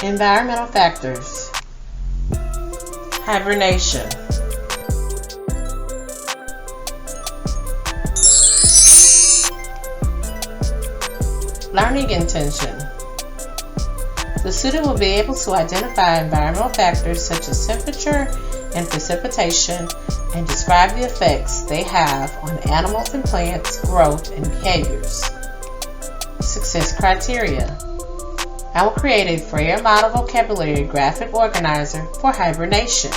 Environmental factors. Hibernation. Learning intention. The student will be able to identify environmental factors such as temperature and precipitation and describe the effects they have on animals and plants' growth and behaviors. Success criteria. I will create a Freire model vocabulary graphic organizer for hibernation.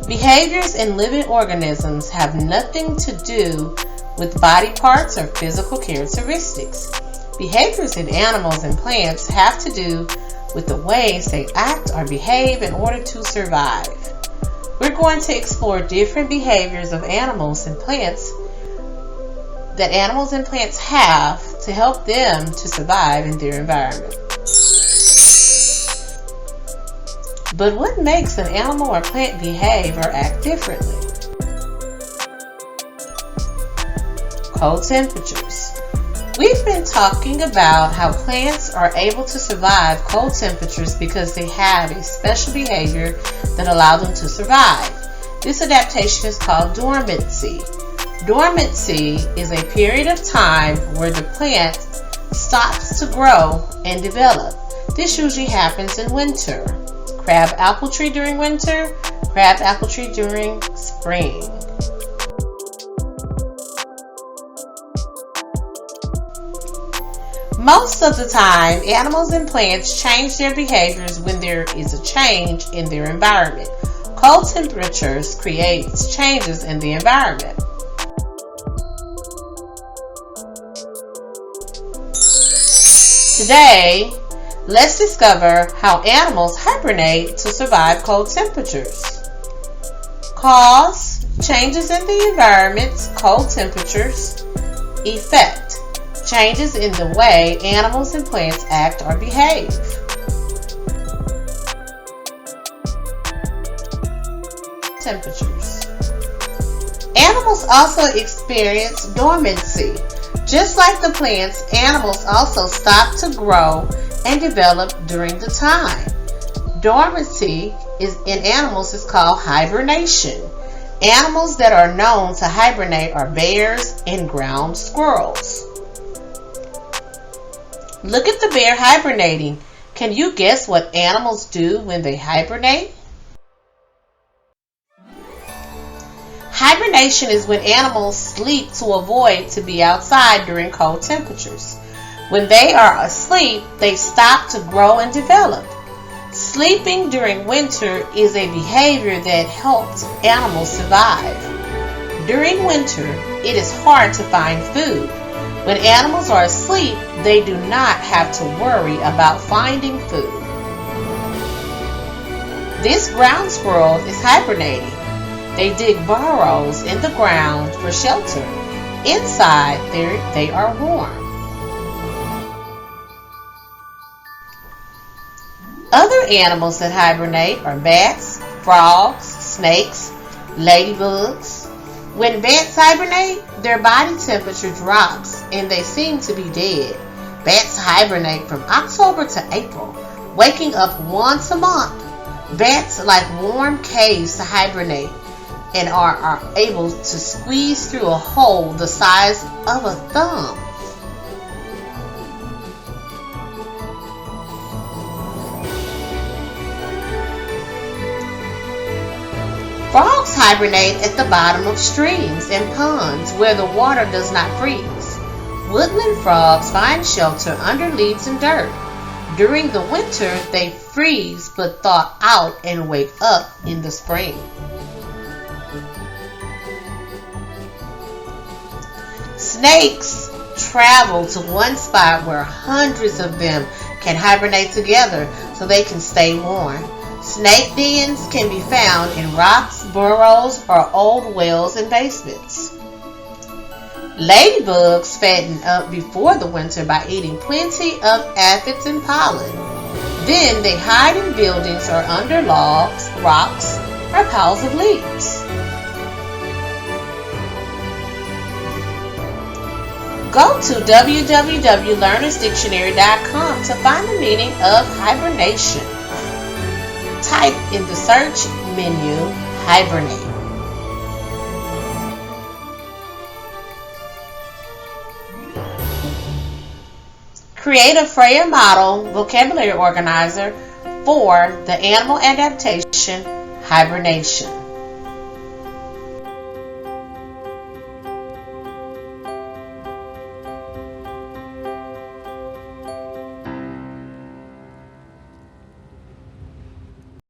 Behaviors in living organisms have nothing to do with body parts or physical characteristics. Behaviors in animals and plants have to do with the ways they act or behave in order to survive. We're going to explore different behaviors of animals and plants that animals and plants have to help them to survive in their environment. But what makes an animal or plant behave or act differently? Cold temperatures. We've been talking about how plants are able to survive cold temperatures because they have a special behavior that allows them to survive. This adaptation is called dormancy. Dormancy is a period of time where the plant stops to grow and develop. This usually happens in winter. Crab apple tree during winter, crab apple tree during spring. Most of the time, animals and plants change their behaviors when there is a change in their environment. Cold temperatures create changes in the environment. Today, let's discover how animals hibernate to survive cold temperatures. Cause: changes in the environment, cold temperatures. Effect: changes in the way animals and plants act or behave. Temperatures. Animals also experience dormancy. Just like the plants, animals also stop to grow and develop during the time. Dormancy in animals is called hibernation. Animals that are known to hibernate are bears and ground squirrels. Look at the bear hibernating. Can you guess what animals do when they hibernate? Hibernation is when animals sleep to avoid to be outside during cold temperatures. When they are asleep, they stop to grow and develop. Sleeping during winter is a behavior that helps animals survive. During winter, it is hard to find food. When animals are asleep, they do not have to worry about finding food. This ground squirrel is hibernating. They dig burrows in the ground for shelter. Inside, they are warm. Other animals that hibernate are bats, frogs, snakes, ladybugs. When bats hibernate, their body temperature drops and they seem to be dead. Bats hibernate from October to April, waking up once a month. Bats like warm caves to hibernate and are able to squeeze through a hole the size of a thumb. Frogs hibernate at the bottom of streams and ponds where the water does not freeze. Woodland frogs find shelter under leaves and dirt. During the winter, they freeze but thaw out and wake up in the spring. Snakes travel to one spot where hundreds of them can hibernate together so they can stay warm. Snake dens can be found in rocks, burrows, or old wells and basements. Ladybugs fatten up before the winter by eating plenty of aphids and pollen. Then they hide in buildings or under logs, rocks, or piles of leaves. Go to www.learnersdictionary.com to find the meaning of hibernation. Type in the search menu, hibernate. Create a Freya model vocabulary organizer for the animal adaptation, hibernation.